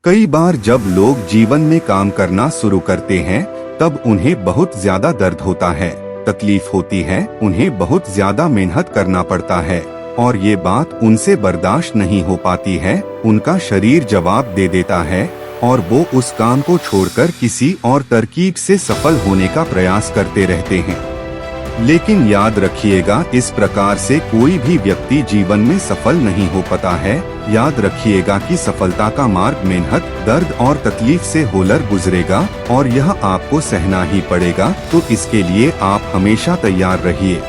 कई बार जब लोग जीवन में काम करना शुरू करते हैं तब उन्हें बहुत ज्यादा दर्द होता है, तकलीफ होती है, उन्हें बहुत ज्यादा मेहनत करना पड़ता है और ये बात उनसे बर्दाश्त नहीं हो पाती है। उनका शरीर जवाब दे देता है और वो उस काम को छोड़कर किसी और तरकीब से सफल होने का प्रयास करते रहते हैं। लेकिन याद रखिएगा, इस प्रकार से कोई भी व्यक्ति जीवन में सफल नहीं हो पाता है। याद रखिएगा कि सफलता का मार्ग मेहनत, दर्द और तकलीफ से होकर गुजरेगा और यह आपको सहना ही पड़ेगा, तो इसके लिए आप हमेशा तैयार रहिए।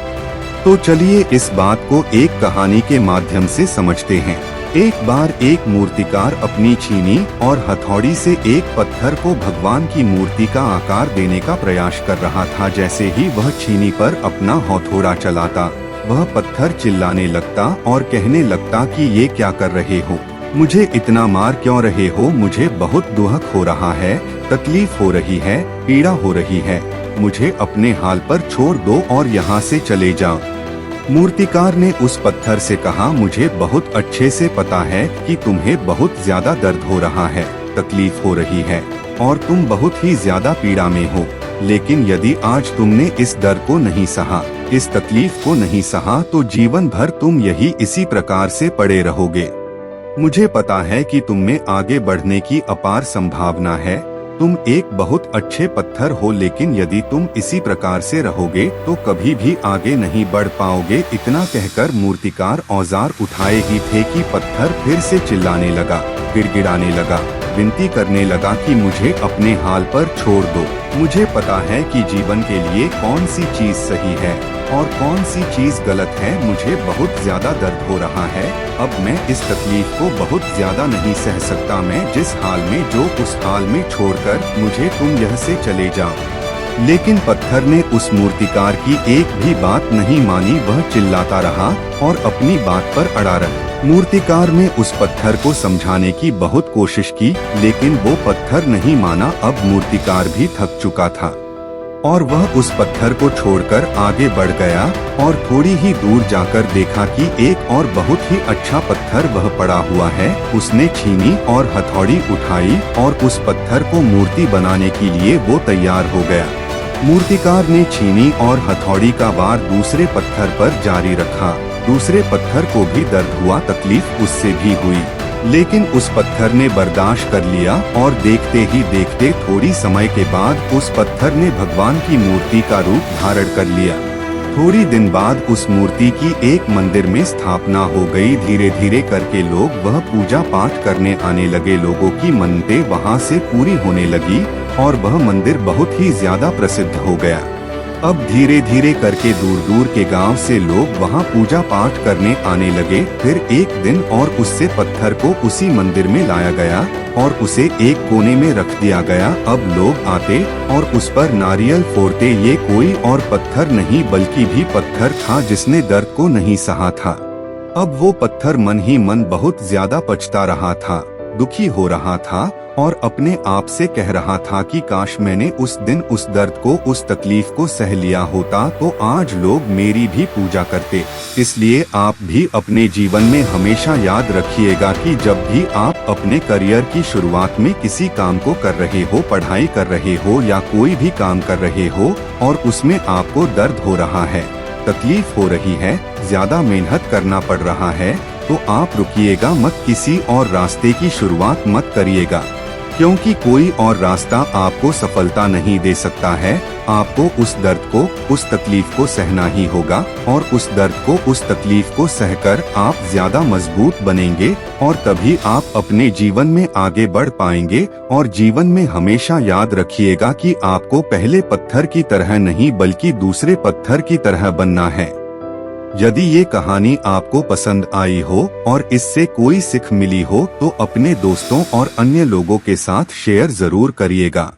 तो चलिए इस बात को एक कहानी के माध्यम से समझते हैं। एक बार एक मूर्तिकार अपनी छीनी और हथौड़ी से एक पत्थर को भगवान की मूर्ति का आकार देने का प्रयास कर रहा था। जैसे ही वह छीनी पर अपना हथौड़ा चलाता, वह पत्थर चिल्लाने लगता और कहने लगता कि ये क्या कर रहे हो, मुझे इतना मार क्यों रहे हो, मुझे बहुत दुख हो रहा है, तकलीफ हो रही है, पीड़ा हो रही है, मुझे अपने हाल पर छोड़ दो और यहाँ से चले जाओ। मूर्तिकार ने उस पत्थर से कहा, मुझे बहुत अच्छे से पता है कि तुम्हें बहुत ज्यादा दर्द हो रहा है, तकलीफ हो रही है और तुम बहुत ही ज्यादा पीड़ा में हो, लेकिन यदि आज तुमने इस दर्द को नहीं सहा, इस तकलीफ को नहीं सहा, तो जीवन भर तुम यही इसी प्रकार से पड़े रहोगे। मुझे पता है कि तुम में आगे बढ़ने की अपार संभावना है, तुम एक बहुत अच्छे पत्थर हो, लेकिन यदि तुम इसी प्रकार से रहोगे तो कभी भी आगे नहीं बढ़ पाओगे। इतना कहकर मूर्तिकार औजार उठाए ही थे कि पत्थर फिर से चिल्लाने लगा, गिड़गिड़ाने लगा, विनती करने लगा कि मुझे अपने हाल पर छोड़ दो। मुझे पता है कि जीवन के लिए कौन सी चीज सही है और कौन सी चीज गलत है। मुझे बहुत ज्यादा दर्द हो रहा है, अब मैं इस तकलीफ को बहुत ज्यादा नहीं सह सकता। मैं जिस हाल में जो उस हाल में छोड़कर मुझे तुम यह से चले जाओ। लेकिन पत्थर ने उस मूर्तिकार की एक भी बात नहीं मानी, वह चिल्लाता रहा और अपनी बात पर अड़ा रहा। मूर्तिकार ने उस पत्थर को समझाने की बहुत कोशिश की, लेकिन वो पत्थर नहीं माना। अब मूर्तिकार भी थक चुका था और वह उस पत्थर को छोड़कर आगे बढ़ गया और थोड़ी ही दूर जाकर देखा कि एक और बहुत ही अच्छा पत्थर वह पड़ा हुआ है। उसने छीनी और हथौड़ी उठाई और उस पत्थर को मूर्ति बनाने के लिए वो तैयार हो गया। मूर्तिकार ने छीनी और हथौड़ी का वार दूसरे पत्थर पर जारी रखा। दूसरे पत्थर को भी दर्द हुआ, तकलीफ उससे भी हुई, लेकिन उस पत्थर ने बर्दाश्त कर लिया और देखते ही देखते थोड़ी समय के बाद उस पत्थर ने भगवान की मूर्ति का रूप धारण कर लिया। थोड़ी दिन बाद उस मूर्ति की एक मंदिर में स्थापना हो गई। धीरे धीरे करके लोग वह पूजा पाठ करने आने लगे। लोगों की मन्नतें वहां से पूरी होने लगी और वह मंदिर बहुत ही ज्यादा प्रसिद्ध हो गया। अब धीरे धीरे करके दूर दूर के गांव से लोग वहां पूजा पाठ करने आने लगे। फिर एक दिन और उससे पत्थर को उसी मंदिर में लाया गया और उसे एक कोने में रख दिया गया। अब लोग आते और उस पर नारियल फोड़ते। ये कोई और पत्थर नहीं बल्कि भी पत्थर था जिसने दर्द को नहीं सहा था। अब वो पत्थर मन ही मन बहुत ज्यादा पछता रहा था, दुखी हो रहा था और अपने आप से कह रहा था कि काश मैंने उस दिन उस दर्द को, उस तकलीफ को सह लिया होता तो आज लोग मेरी भी पूजा करते। इसलिए आप भी अपने जीवन में हमेशा याद रखिएगा कि जब भी आप अपने करियर की शुरुआत में किसी काम को कर रहे हो, पढ़ाई कर रहे हो या कोई भी काम कर रहे हो और उसमें आपको दर्द हो रहा है, तकलीफ हो रही है, ज्यादा मेहनत करना पड़ रहा है, तो आप रुकिएगा मत, किसी और रास्ते की शुरुआत मत करिएगा, क्योंकि कोई और रास्ता आपको सफलता नहीं दे सकता है। आपको उस दर्द को, उस तकलीफ को सहना ही होगा और उस दर्द को, उस तकलीफ को सहकर आप ज्यादा मजबूत बनेंगे और तभी आप अपने जीवन में आगे बढ़ पाएंगे। और जीवन में हमेशा याद रखिएगा कि आपको पहले पत्थर की तरह नहीं बल्कि दूसरे पत्थर की तरह बनना है। यदि ये कहानी आपको पसंद आई हो और इससे कोई सीख मिली हो तो अपने दोस्तों और अन्य लोगों के साथ शेयर जरूर करिएगा।